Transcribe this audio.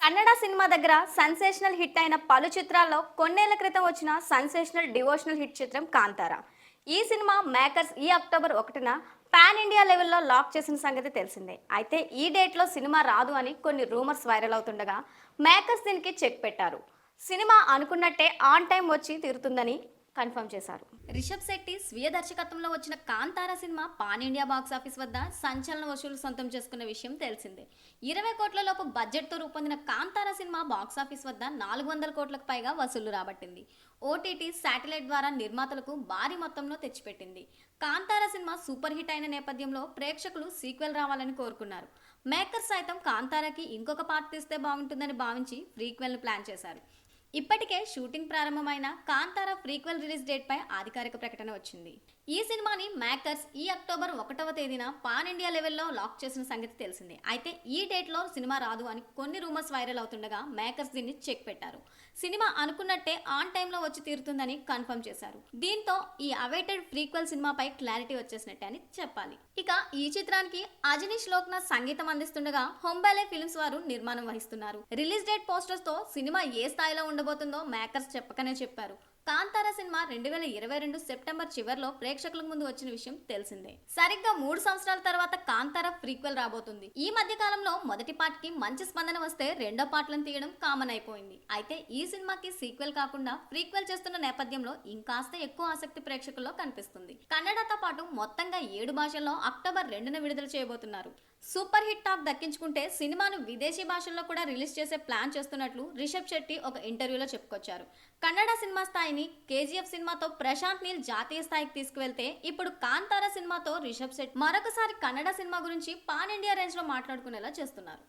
Kannada cinema దగ్గర sensational hit అయిన పలు చిత్రాల్లో కొన్నేళ్ల క్రితం వచ్చిన సెన్సేషనల్ డివోషనల్ హిట్ చిత్రం కాంతార. ఈ సినిమా మేకర్స్ ఈ అక్టోబర్ 1న పాన్ ఇండియా లెవెల్లో లాక్ చేసిన సంగతి తెలిసిందే. అయితే ఈ డేట్లో సినిమా రాదు అని కొన్ని రూమర్స్ వైరల్ అవుతుండగా మేకర్స్ దీనికి చెక్ పెట్టారు. సినిమా అనుకున్నట్టే ఆన్ టైం వచ్చి తీరుతుందని కన్ఫర్మ్ చేశారు. రిషబ్ శెట్టి స్వీయ దర్శకత్వంలో వచ్చిన Kantara cinema pan India box office వద్ద సంచలన వసూలు సొంతం చేసుకున్న విషయం తెలిసిందే. 20 కోట్ల లోపు బడ్జెట్తో రూపొందిన కాంతార సినిమా బాక్స్ ఆఫీస్ వద్ద 400 కోట్లకు పైగా వసూళ్లు రాబట్టింది. ఓటీటీ, శాటిలైట్ ద్వారా నిర్మాతలకు భారీ మొత్తంలో తెచ్చిపెట్టింది. కాంతార సినిమా సూపర్ హిట్ అయిన నేపథ్యంలో ప్రేక్షకులు సీక్వెల్ రావాలని కోరుకున్నారు. మేకర్స్ సైతం కాంతారకి ఇంకొక పార్ట్ తీస్తే బాగుంటుందని భావించి ప్రీక్వెల్ను ప్లాన్ చేశారు. ఇప్పటికే షూటింగ్ ప్రారంభమైన కాంతార ప్రీక్వెల్ రిలీజ్ డేట్ పై అధికారిక ప్రకటన వచ్చింది. ఈ సినిమాని మేకర్స్ ఈ అక్టోబర్ 1వ తేదీన పాన్ ఇండియా లెవెల్లో లాక్ చేసిన సంగతి తెలిసిందే. అయితే ఈ డేట్ లో సినిమా రాదు అని కొన్ని రూమర్స్ వైరల్ అవుతుండగా మేకర్స్ దీన్ని చెక్ పెట్టారు. సినిమా అనుకున్నట్టే ఆన్ టైంలో వచ్చి తీరుతుందని కన్ఫర్మ్ చేశారు. దీంతో ఈ అవైటెడ్ ప్రీక్వెల్ సినిమాపై క్లారిటీ వచ్చేసినట్టే అని చెప్పాలి. ఇక ఈ చిత్రానికి అజనీష్ లోక్నాథ్ సంగీతం అందిస్తుండగా హొంబాలే ఫిల్మ్స్ వారు నిర్మాణం వహిస్తున్నారు. రిలీజ్ డేట్ పోస్టర్స్ తో సినిమా ఏ స్థాయిలో ఉండబోతుందో మేకర్స్ చెప్పకనే చెప్పారు. కాంతార సినిమా 2022 సెప్టెంబర్ చివర్లో ప్రేక్షకుల ముందు వచ్చిన విషయం తెలిసిందే. సరిగ్గా 3 సంవత్సరాల తర్వాత కాంతార ప్రీక్వెల్ రాబోతుంది. ఈ మధ్య కాలంలో మొదటి పార్ట్ కి మంచి స్పందన వస్తే రెండో పార్ట్లను తీయడం కామన్ అయిపోయింది. అయితే ఈ సినిమాకి సీక్వెల్ కాకుండా ప్రీక్వెల్ చేస్తున్న నేపథ్యంలో ఇంకాస్త ఎక్కువ ఆసక్తి ప్రేక్షకుల్లో కనిపిస్తుంది. కన్నడతో పాటు మొత్తంగా 7 భాషల్లో అక్టోబర్ 2న విడుదల చేయబోతున్నారు. సూపర్ హిట్ టాక్ దక్కించుకుంటే సినిమాను విదేశీ భాషల్లో కూడా రిలీజ్ చేసే ప్లాన్ చేస్తున్నట్లు రిషబ్ శెట్టి ఒక ఇంటర్వ్యూలో చెప్పుకొచ్చారు. కన్నడ సినిమా స్థాయిని కేజీఎఫ్ సినిమాతో ప్రశాంత్ నీల్ జాతీయ స్థాయికి తీసుకువెళ్తే ఇప్పుడు కాంతార సినిమాతో రిషబ్ శెట్టి మరొకసారి కన్నడ సినిమా గురించి పాన్ ఇండియా రేంజ్ లో మాట్లాడుకునేలా చేస్తున్నారు.